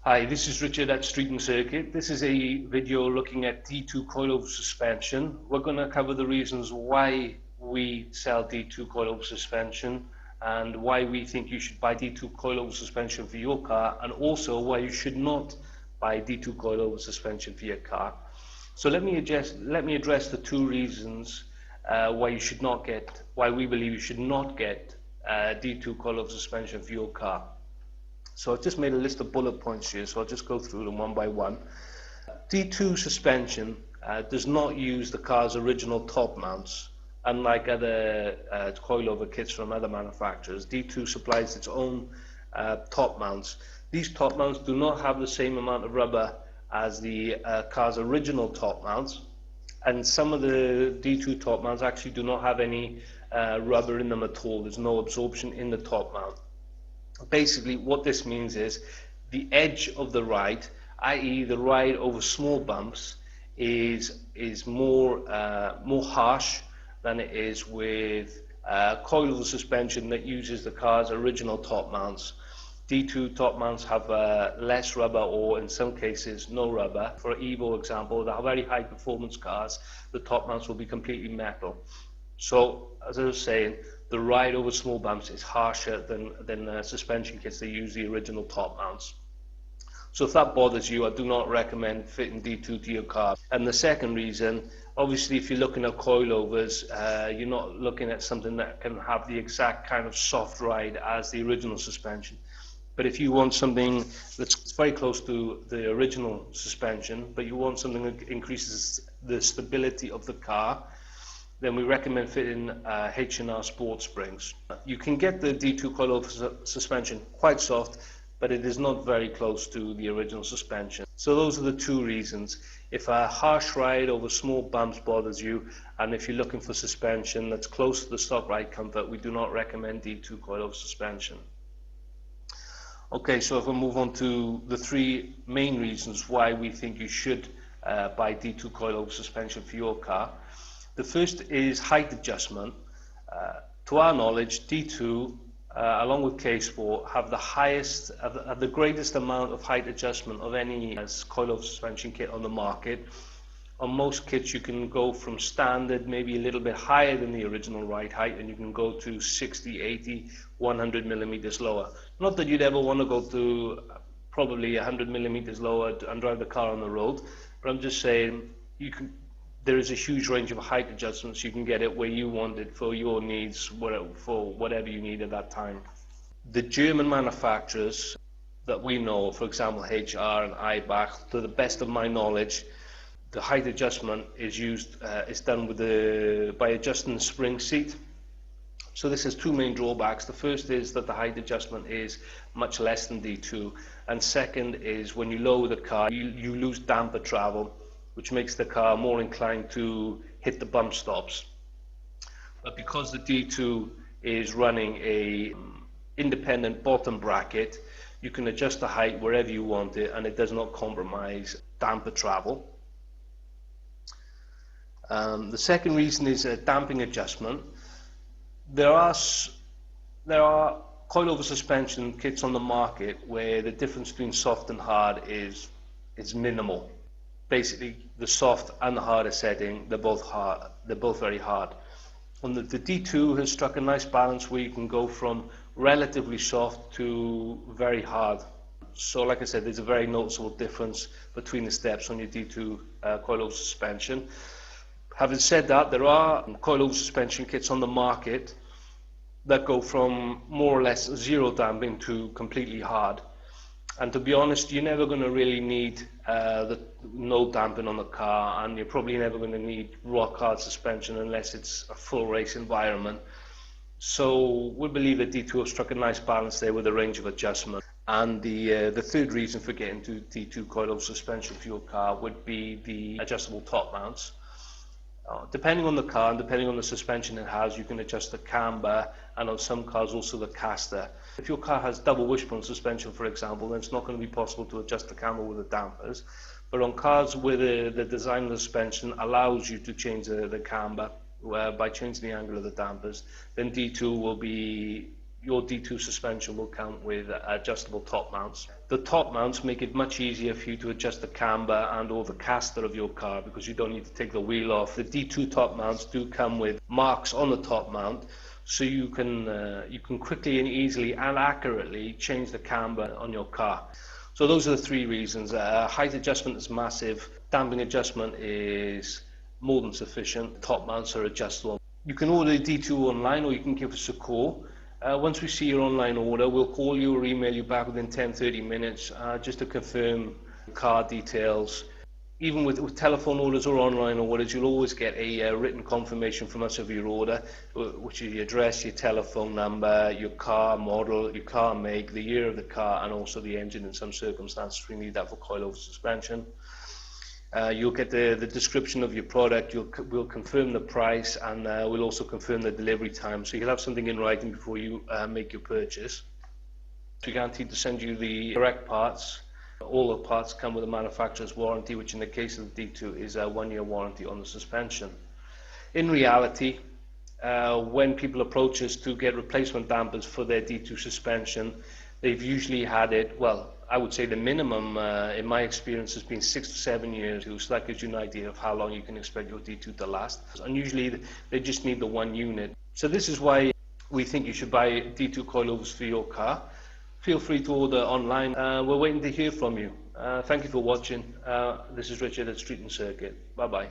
Hi, this is Richard at Street and Circuit. This is a video looking at D2 coilover suspension. We're going to cover the reasons why we sell D2 coilover suspension and why we think you should buy D2 coilover suspension for your car, and also why you should not buy D2 coilover suspension for your car. So let me address the two reasons why we believe you should not get D2 coilover suspension for your car. So I've just made a list of bullet points here, so I'll just go through them one by one. D2 suspension does not use the car's original top mounts. Unlike other coilover kits from other manufacturers, D2 supplies its own top mounts. These top mounts do not have the same amount of rubber as the car's original top mounts, and some of the D2 top mounts actually do not have any rubber in them at all. There's no absorption in the top mount. Basically, what this means is the edge of the ride, i.e. the ride over small bumps, is more harsh than it is with coilover suspension that uses the car's original top mounts. D2 top mounts have less rubber, or in some cases no rubber. For Evo example, the very high performance cars, the top mounts will be completely metal. So, as I was saying, the ride over small bumps is harsher than suspension kits that use the original top mounts. So if that bothers you, I do not recommend fitting D2 to your car. And the second reason, obviously if you're looking at coilovers, you're not looking at something that can have the exact kind of soft ride as the original suspension. But if you want something that's very close to the original suspension, but you want something that increases the stability of the car, then we recommend fitting H&R Sport Springs. You can get the D2 coilover suspension quite soft, but it is not very close to the original suspension. So those are the two reasons. If a harsh ride over small bumps bothers you, and if you're looking for suspension that's close to the stock ride comfort, we do not recommend D2 coilover suspension. Okay, so if we move on to the three main reasons why we think you should buy D2 coilover suspension for your car. The first is height adjustment. To our knowledge, D2, along with K-Sport, have the greatest amount of height adjustment of any coilover suspension kit on the market. On most kits, you can go from standard, maybe a little bit higher than the original ride height, and you can go to 60, 80, 100 millimeters lower. Not that you'd ever want to go to probably 100 millimeters lower and drive the car on the road, but I'm just saying there is a huge range of height adjustments. You can get it where you want it for your needs, for whatever you need at that time. The German manufacturers that we know, for example HR and Eibach, to the best of my knowledge, the height adjustment is done by adjusting the spring seat. So this has two main drawbacks. The first is that the height adjustment is much less than D2, and second is when you lower the car, you lose damper travel, which makes the car more inclined to hit the bump stops. But because the D2 is running a independent bottom bracket, you can adjust the height wherever you want it, and it does not compromise damper travel. The second reason is a damping adjustment. There are coilover suspension kits on the market where the difference between soft and hard is minimal. Basically, the soft and the harder setting, they're both hard. They're both very hard. And the D2 has struck a nice balance where you can go from relatively soft to very hard. So, like I said, there's a very noticeable difference between the steps on your D2 coilover suspension. Having said that, there are coilover suspension kits on the market that go from more or less zero damping to completely hard. And to be honest, you're never going to really need no damping on the car, and you're probably never going to need rock hard suspension unless it's a full race environment. So we believe that D2 have struck a nice balance there with a range of adjustment. And the third reason for getting to D2 coilover suspension for your car would be the adjustable top mounts. Depending on the car and depending on the suspension it has, you can adjust the camber, and on some cars also the caster. If your car has double wishbone suspension, for example, then it's not going to be possible to adjust the camber with the dampers. But on cars where the design of the suspension allows you to change the camber by changing the angle of the dampers, then D2 will be your D2 suspension will come with adjustable top mounts. The top mounts make it much easier for you to adjust the camber and or the caster of your car, because you don't need to take the wheel off. The D2 top mounts do come with marks on the top mount, so you can quickly and easily and accurately change the camber on your car. So those are the three reasons. Height adjustment is massive, damping adjustment is more than sufficient, top mounts are adjustable. You can order a D2 online, or you can give us a call. Once we see your online order, we'll call you or email you back within 10-30 minutes just to confirm car details. Even with telephone orders or online orders, you'll always get a written confirmation from us of your order, which is your address, your telephone number, your car model, your car make, the year of the car, and also the engine in some circumstances. We need that for coilover suspension. You'll get the description of your product, we'll confirm the price, and we'll also confirm the delivery time, so you'll have something in writing before you make your purchase. We're guaranteed to send you the correct parts. All the parts come with a manufacturer's warranty, which in the case of the D2 is a 1-year warranty on the suspension. In reality, when people approach us to get replacement dampers for their D2 suspension, they've usually had it, well, I would say the minimum in my experience has been 6 to 7 years, so that gives you an idea of how long you can expect your D2 to last. And usually they just need the one unit. So this is why we think you should buy D2 coilovers for your car. Feel free to order online. We're waiting to hear from you. Thank you for watching. This is Richard at Street and Circuit. Bye bye.